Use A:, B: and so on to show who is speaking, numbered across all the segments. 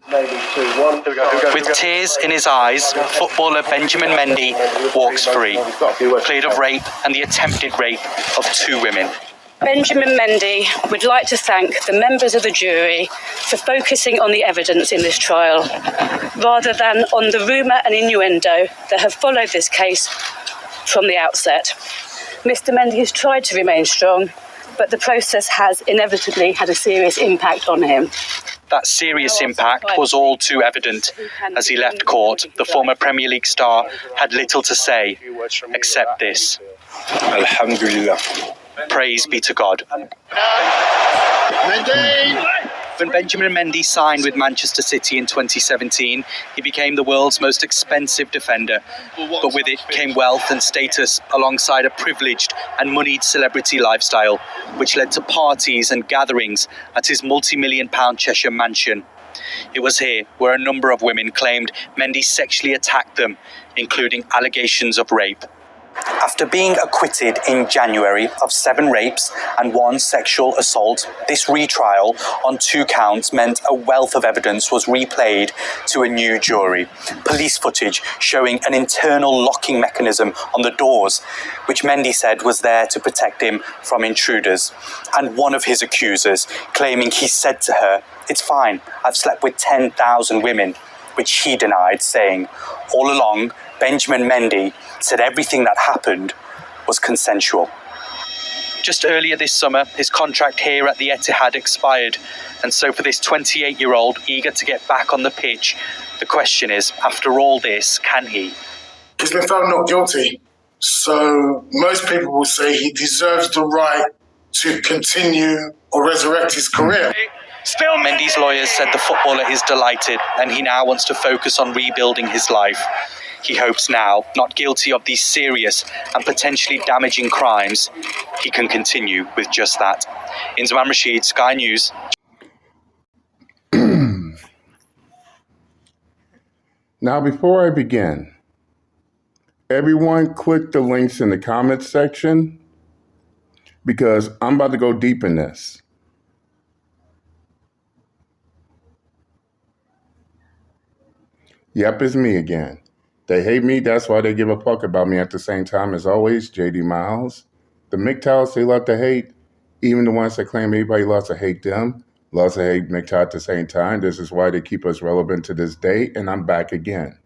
A: With tears in his eyes, footballer Benjamin Mendy walks free, cleared of rape and the attempted rape of 2 women.
B: Benjamin Mendy would like to thank the members of the jury for focusing on the evidence in this trial, rather than on the rumour and innuendo that have followed this case from the outset. Mr. Mendy has tried to remain strong, but the process has inevitably had a serious impact on him.
A: That serious impact was all too evident. As he left court, the former Premier League star had little to say, except this.
C: Alhamdulillah.
A: Praise be to God. When Benjamin Mendy signed with Manchester City in 2017, he became the world's most expensive defender. But with it came wealth and status alongside a privileged and moneyed celebrity lifestyle, which led to parties and gatherings at his multi-million-pound Cheshire mansion. It was here where a number of women claimed Mendy sexually attacked them, including allegations of rape. After being acquitted in January of 7 rapes and 1 sexual assault, this retrial on 2 counts meant a wealth of evidence was replayed to a new jury. Police footage showing an internal locking mechanism on the doors, which Mendy said was there to protect him from intruders. And one of his accusers claiming he said to her, "It's fine, I've slept with 10,000 women," which he denied, saying, all along, Benjamin Mendy said everything that happened was consensual. Just earlier this summer, his contract here at the Etihad expired, and so for this 28-year-old eager to get back on the pitch, the question is, after all this, can he?
D: He's been found not guilty, so most people will say he deserves the right to continue or resurrect his career.
A: Mendy's lawyers said the footballer is delighted and he now wants to focus on rebuilding his life. He hopes now, not guilty of these serious and potentially damaging crimes, he can continue with just that. Inzamam Rashid, Sky News.
E: Now, before I begin, everyone click the links in the comments section because I'm about to go deep in this. Yep, it's me again. They hate me, that's why they give a fuck about me at the same time. As always, JD Miles. The MGTOWs, they love to hate. Even the ones that claim everybody loves to hate them, loves to hate MGTOW at the same time. This is why they keep us relevant to this day, and I'm back again.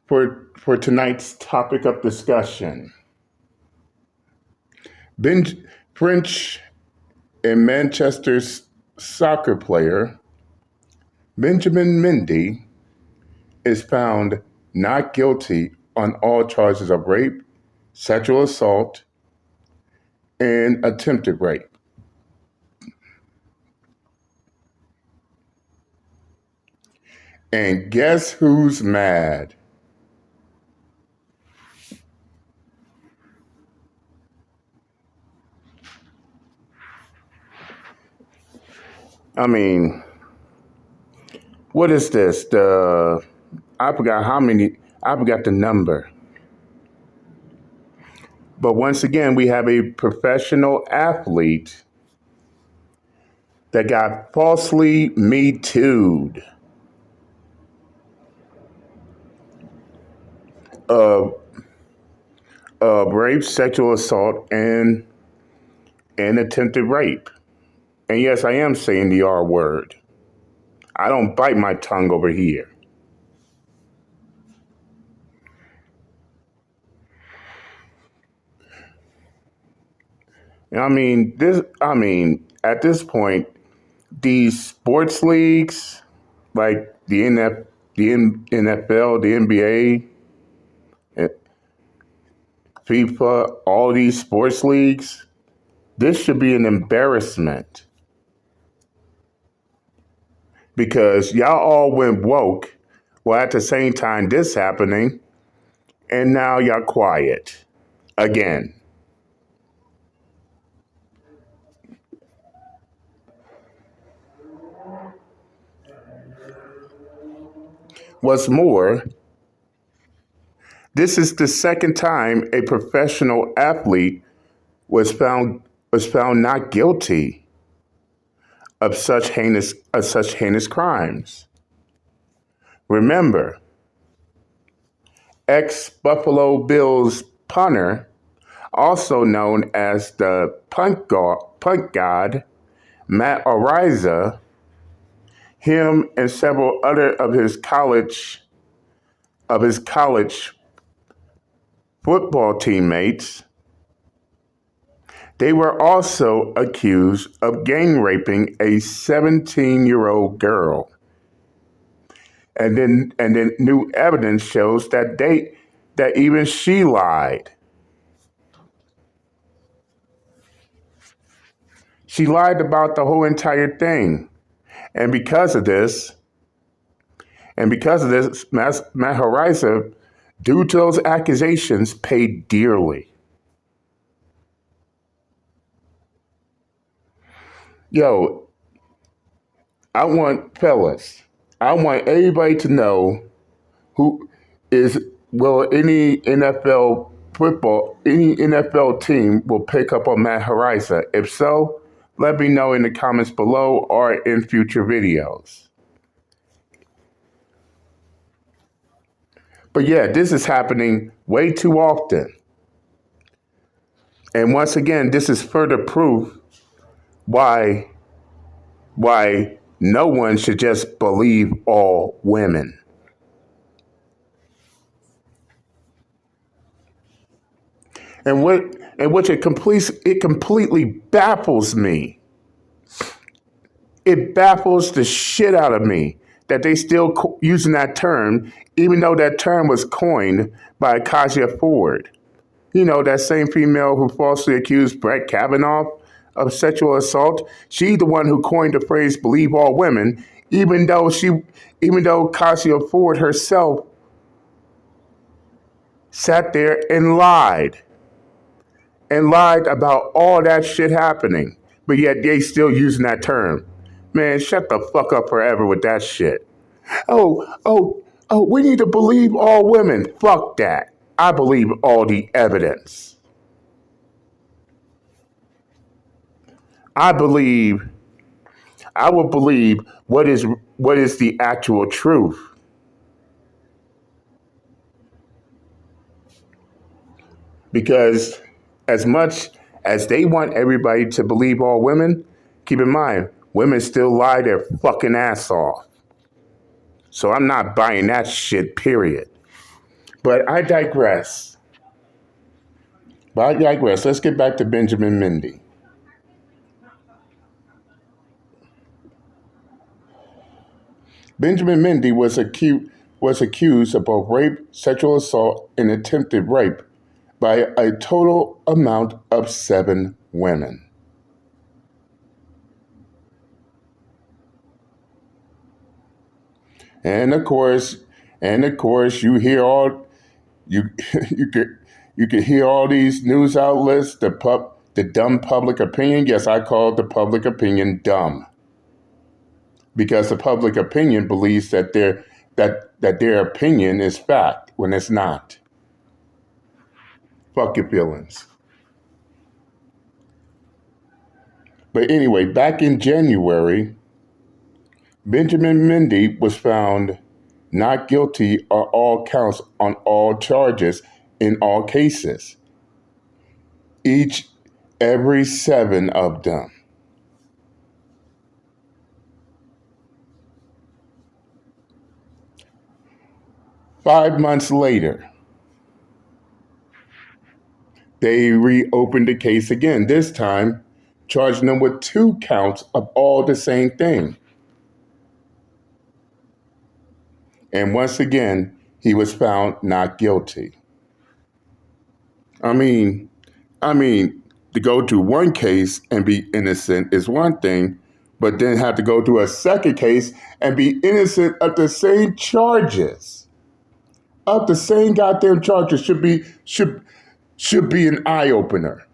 E: For tonight's topic of discussion, French and Manchester's soccer player Benjamin Mendy is found not guilty on all charges of rape, sexual assault, and attempted rape. And guess who's mad? I mean, what is this? I forgot the number. But once again, we have a professional athlete that got falsely Me Too'd. Rape, sexual assault, and attempted rape. And yes, I am saying the R word. I don't bite my tongue over here. At this point, these sports leagues, like the NFL, the NBA, FIFA, all these sports leagues, this should be an embarrassment. Because y'all all went woke, while at the same time this happening, and now y'all quiet again. What's more, this is the second time a professional athlete was found not guilty of such heinous crimes. Remember, ex-Buffalo Bills punter, also known as the punt god, Matt Araiza, him and several other of his college football teammates, they were also accused of gang raping a 17-year-old girl. And then new evidence shows that even she lied. She lied about the whole entire thing. And because of this, Matt Araiza, due to those accusations, paid dearly. Yo, I want everybody to know any NFL team will pick up on Matt Araiza. If so, let me know in the comments below or in future videos. But yeah, this is happening way too often. And once again, this is further proof why no one should just believe all women. And it completely baffles me. It baffles the shit out of me that they still using that term, even though that term was coined by Acacia Ford. You know, that same female who falsely accused Brett Kavanaugh of sexual assault. She the one who coined the phrase "believe all women," even though Acacia Ford herself sat there and lied about all that shit happening, but yet they still using that term. Man, shut the fuck up forever with that shit. Oh, we need to believe all women. Fuck that. I believe all the evidence. I will believe what is the actual truth. Because as much as they want everybody to believe all women, keep in mind, women still lie their fucking ass off. So I'm not buying that shit, period. But I digress. Let's get back to Benjamin Mendy. Benjamin Mendy was accused of both rape, sexual assault, and attempted rape by a total amount of 7 women. And of course, you hear all you could hear all these news outlets, the dumb public opinion. Yes, I call the public opinion dumb, because the public opinion believes that their opinion is fact when it's not. Fuck your feelings. But anyway, back in January, Benjamin Mendy was found not guilty on all counts on all charges in all cases. Every 7 of them. Five months later, they reopened the case again, this time charging him with 2 counts of all the same thing. And once again, he was found not guilty. I mean, to go to one case and be innocent is one thing, but then have to go to a second case and be innocent of the same charges. Of the same goddamn charges should be an eye-opener.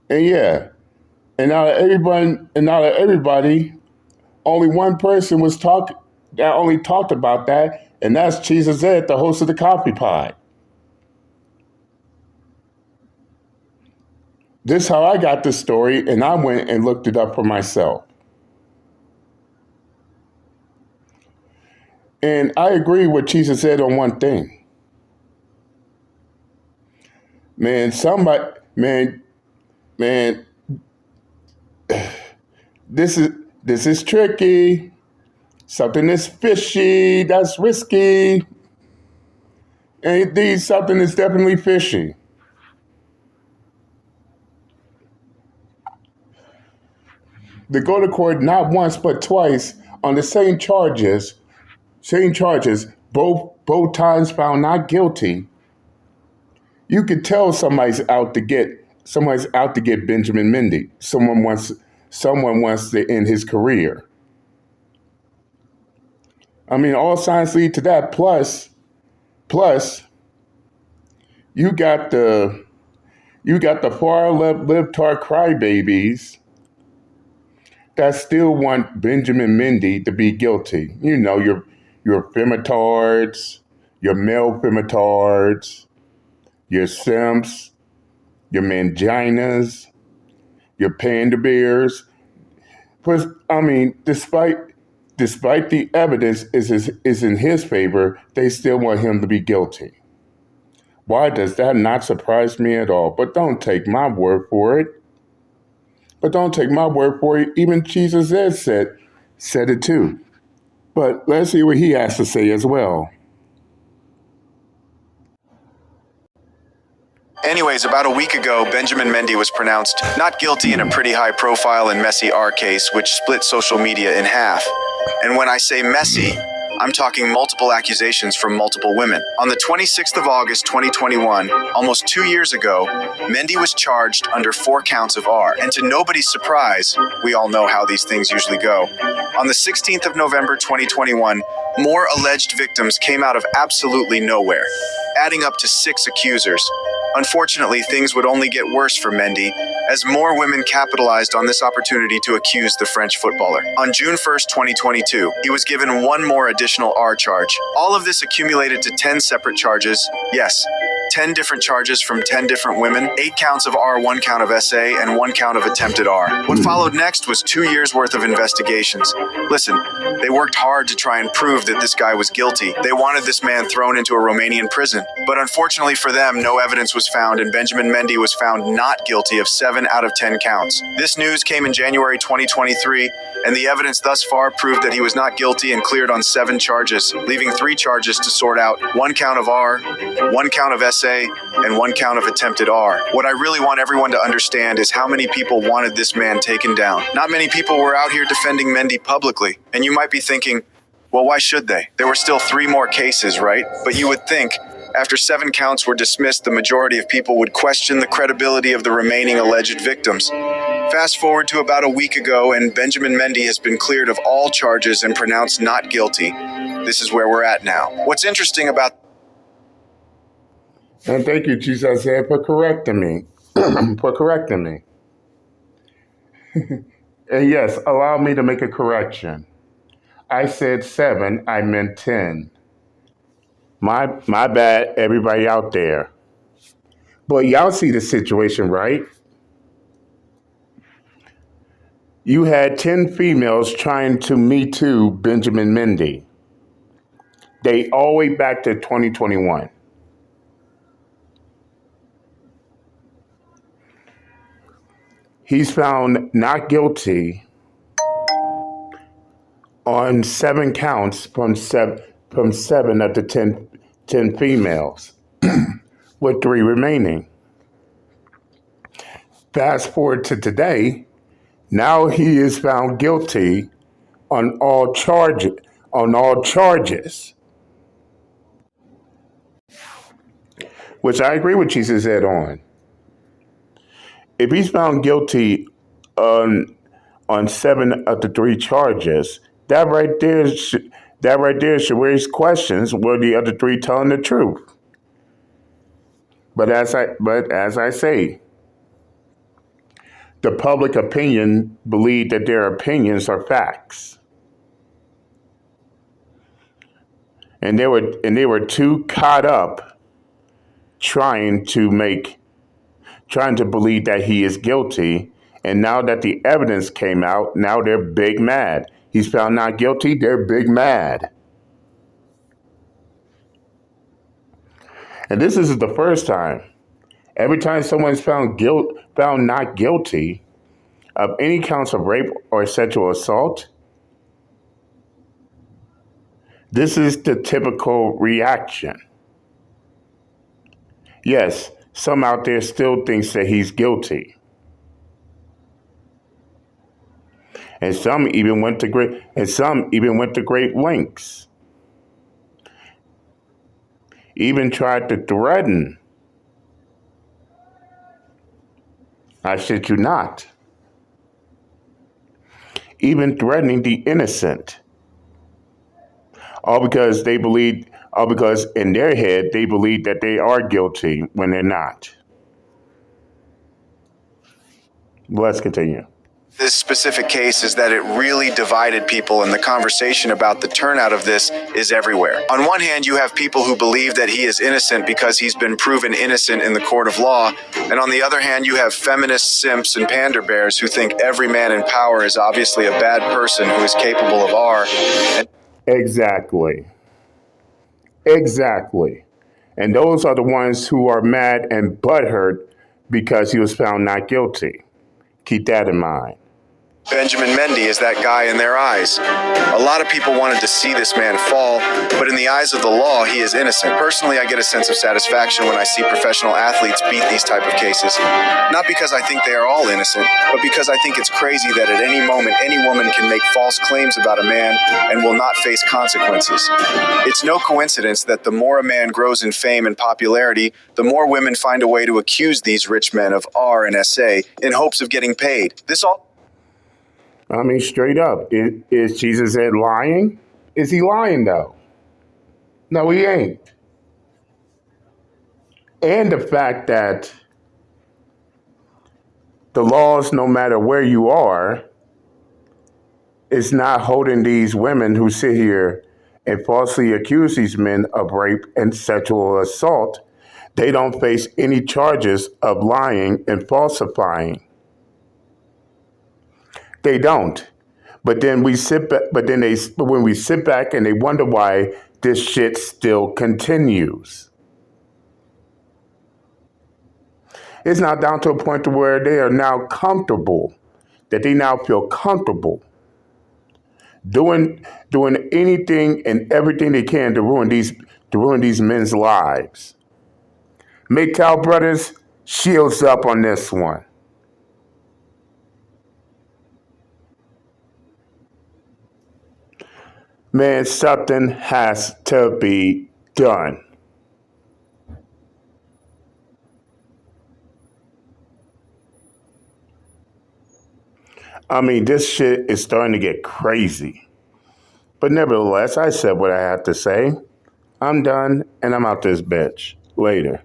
E: And yeah, and out of everybody, only one person that only talked about that, And that's Jesus Ed, the host of the Coffee Pod. This is how I got this story, and I went and looked it up for myself. And I agree with Jesus said on one thing. Man, this is tricky. Something is fishy. That's risky. And indeed, something is definitely fishy. They go to court not once but twice on the same charges, both times found not guilty. You could tell somebody's out to get Benjamin Mendy. Someone wants to end his career. I mean, all signs lead to that. Plus, you got the far left libtard crybabies that still want Benjamin Mendy to be guilty. You know, your femitards, your male femitards, your simps, your manginas, your panda bears. But I mean, despite the evidence is in his favor, they still want him to be guilty. Why does that not surprise me at all? But don't take my word for it. Even Jesus said it too. But let's see what he has to say as well.
F: Anyways, about a week ago, Benjamin Mendy was pronounced not guilty in a pretty high-profile and messy R case, which split social media in half. And when I say messy, I'm talking multiple accusations from multiple women. On the 26th of August, 2021, almost 2 years ago, Mendy was charged under 4 counts of R. And to nobody's surprise, we all know how these things usually go. On the 16th of November, 2021, more alleged victims came out of absolutely nowhere, adding up to 6 accusers. Unfortunately, things would only get worse for Mendy, as more women capitalized on this opportunity to accuse the French footballer. On June 1st, 2022, he was given one more additional R charge. All of this accumulated to 10 separate charges. Yes, 10 different charges from 10 different women, 8 counts of R, 1 count of SA, and 1 count of attempted R. What followed next was 2 years worth of investigations. Listen, they worked hard to try and prove that this guy was guilty. They wanted this man thrown into a Romanian prison. But unfortunately for them, no evidence was found, and Benjamin Mendy was found not guilty of 7 out of 10 counts. This news came in January 2023, and the evidence thus far proved that he was not guilty and cleared on 7 charges, leaving 3 charges to sort out: 1 count of R, 1 count of SA, and 1 count of attempted R. What I really want everyone to understand is how many people wanted this man taken down. Not many people were out here defending Mendy publicly, and you might be thinking, well, why should they? There were still 3 more cases, right? But you would think, after 7 counts were dismissed, the majority of people would question the credibility of the remaining alleged victims. Fast forward to about a week ago, and Benjamin Mendy has been cleared of all charges and pronounced not guilty. This is where we're at now. What's interesting about...
E: And thank you, Jesus, for correcting me. And yes, allow me to make a correction. I said 7, I meant 10. My bad, everybody out there. But y'all see the situation, right? You had 10 females trying to Me Too Benjamin Mendy. They all the way back to 2021. He's found not guilty on 7 counts from 7 of the 10 females, with 3 remaining. Fast forward to today, now he is found guilty on all charges. Which I agree with Jesus said on. If he's found guilty on 7 of the 3 charges, that right there should raise questions. Were the other 3 telling the truth? But as I say, the public opinion believe that their opinions are facts. and they were too caught up trying to believe that he is guilty. And now that the evidence came out, now they're big mad. He's found not guilty, they're big mad. And this isn't the first time. Every time someone's found not guilty of any counts of rape or sexual assault, this is the typical reaction. Yes, some out there still thinks that he's guilty. And some even went to great lengths. Even tried to threaten, I shit you not, even threatening the innocent. All because in their head they believe that they are guilty when they're not. Let's continue.
F: This specific case is that it really divided people, and the conversation about the turnout of this is everywhere. On one hand, you have people who believe that he is innocent because he's been proven innocent in the court of law, and on the other hand, you have feminist simps and pander bears who think every man in power is obviously a bad person who is capable of R.
E: Exactly. And those are the ones who are mad and butthurt because he was found not guilty. Keep that in mind.
F: Benjamin Mendy is that guy in their eyes. A lot of people wanted to see this man fall, but in the eyes of the law, he is innocent. Personally, I get a sense of satisfaction when I see professional athletes beat these type of cases. Not because I think they are all innocent, but because I think it's crazy that at any moment, any woman can make false claims about a man and will not face consequences. It's no coincidence that the more a man grows in fame and popularity, the more women find a way to accuse these rich men of R and SA in hopes of getting paid.
E: I mean, straight up, is Jesus Ed lying? Is he lying, though? No, he ain't. And the fact that the laws, no matter where you are, is not holding these women who sit here and falsely accuse these men of rape and sexual assault. They don't face any charges of lying and falsifying. They don't. But then when we sit back and they wonder why this shit still continues. It's now down to a point to where they are now comfortable, that they now feel comfortable doing anything and everything they can to ruin these men's lives. MGTOW brothers, shields up on this one. Man, something has to be done. I mean, this shit is starting to get crazy. But nevertheless, I said what I had to say. I'm done, and I'm out this bitch. Later.